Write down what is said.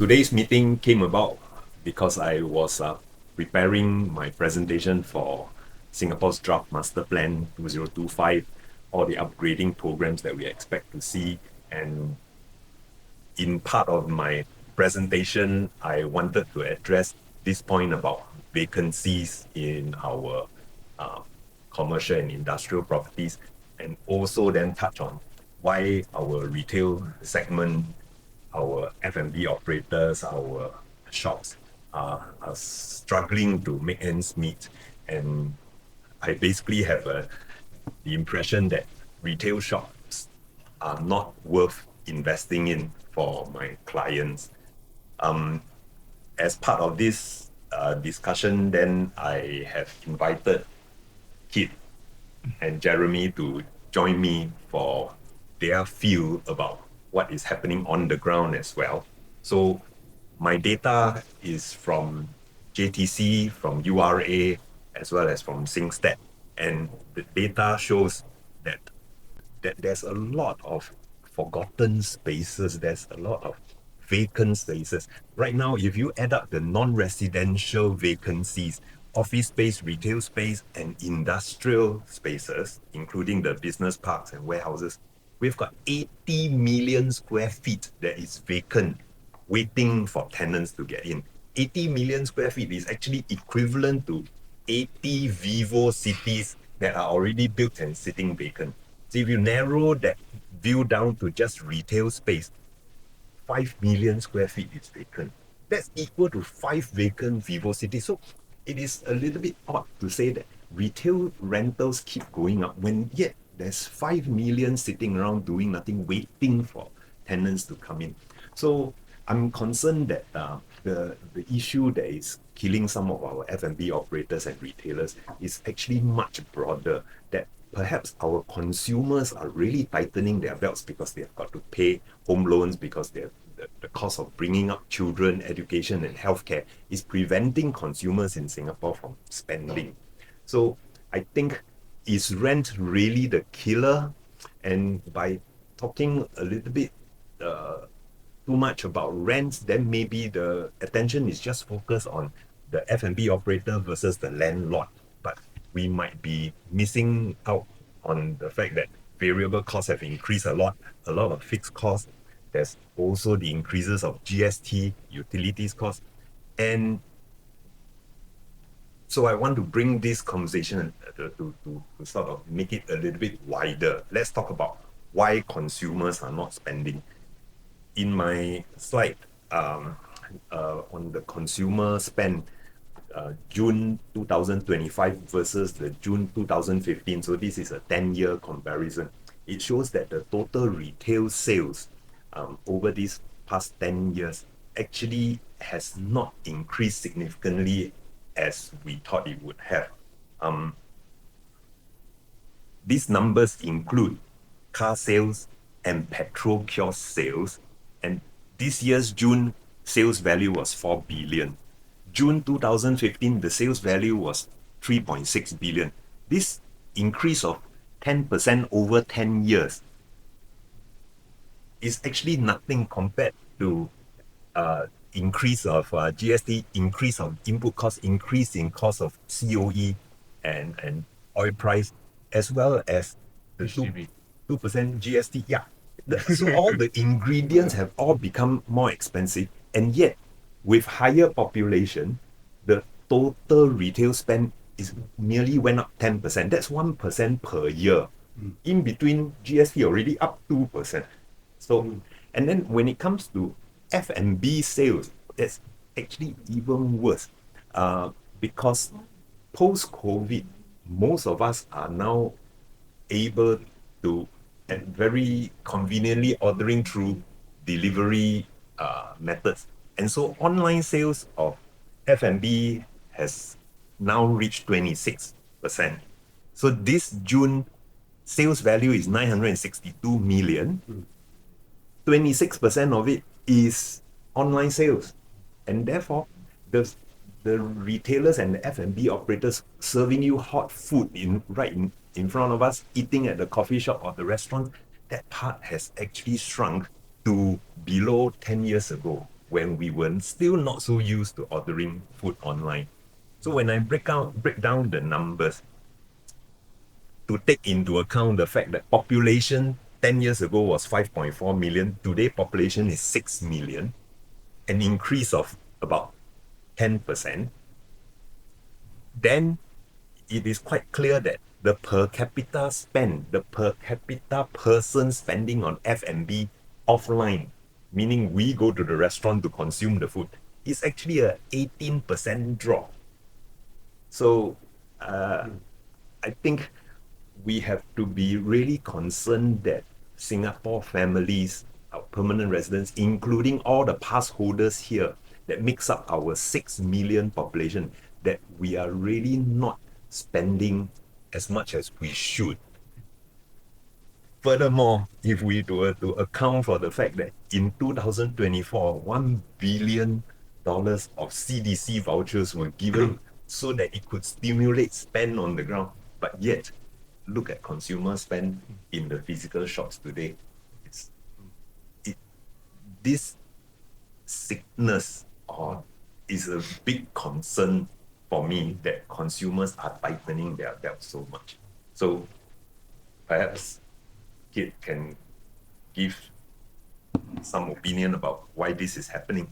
Today's meeting came about because I was preparing my presentation for Singapore's Draft Master Plan 2025, all the upgrading programs that we expect to see. And in part of my presentation, I wanted to address this point about vacancies in our uh, commercial and industrial properties, and also then touch on why our retail segment, our F&B operators, our shops are struggling to make ends meet. And I basically have the impression that retail shops are not worth investing in for my clients. As part of this discussion, then I have invited Keat and Jeremy to join me for their feel about what is happening on the ground as well. So my data is from JTC, from URA, as well as from SingStat. And the data shows that there's a lot of forgotten spaces, there's a lot of vacant spaces. Right now, if you add up the non-residential vacancies, office space, retail space, and industrial spaces, including the business parks and warehouses, we've got 80 million square feet that is vacant, waiting for tenants to get in. 80 million square feet is actually equivalent to 80 Vivo cities that are already built and sitting vacant. So if you narrow that view down to just retail space, 5 million square feet is vacant. That's equal to 5 vacant Vivo cities. So it is a little bit odd to say that retail rentals keep going up when yet there's 5 million sitting around doing nothing, waiting for tenants to come in. So I'm concerned that the issue that is killing some of our F&B operators and retailers is actually much broader, that perhaps our consumers are really tightening their belts because they've got to pay home loans, because the cost of bringing up children, education, and healthcare is preventing consumers in Singapore from spending. So I think, is rent really the killer? And by talking a little bit too much about rents, then maybe the attention is just focused on the F&B operator versus the landlord. But we might be missing out on the fact that variable costs have increased a lot of fixed costs. There's also the increases of GST, utilities costs. And so I want to bring this conversation to sort of make it a little bit wider. Let's talk about why consumers are not spending. In my slide, on the consumer spend, June 2025 versus the June 2015, so this is a 10-year comparison. It shows that the total retail sales over these past 10 years actually has not increased significantly as we thought it would have. These numbers include car sales and petrol kiosk sales, and this year's June sales value was 4 billion. June 2015, the sales value was 3.6 billion. This increase of 10% over 10 years is actually nothing compared to increase of GST, increase of input cost, increase in cost of COE and oil price, as well as the 2% GST. Yeah. So all the ingredients have all become more expensive, and yet with higher population, the total retail spend is merely went up 10%. That's 1% per year. In between, GST already up 2%. So, and then when it comes to F&B sales, that's actually even worse, because post-COVID, most of us are now able to, and very conveniently, ordering through delivery methods. And so online sales of F&B has now reached 26%. So this June, sales value is 962 million. 26% of it is online sales. And therefore, the retailers and the F&B operators serving you hot food right in front of us, eating at the coffee shop or the restaurant, that part has actually shrunk to below 10 years ago. when we were still not so used to ordering food online. So when I break down the numbers, to take into account the fact that population 10 years ago was 5.4 million, today population is 6 million, an increase of about 10%, then it is quite clear that the per capita spend, the per capita person spending on F&B offline, meaning we go to the restaurant to consume the food, is actually a 18% drop. So I think we have to be really concerned that Singapore families, our permanent residents, including all the pass holders here that makes up our 6 million population, that we are really not spending as much as we should. Furthermore, if we were to account for the fact that in 2024, $1 billion of CDC vouchers were given so that it could stimulate spend on the ground, but yet look at consumer spend in the physical shops today. This sickness is a big concern for me, that consumers are tightening their belt so much. So perhaps Keat can give some opinion about why this is happening.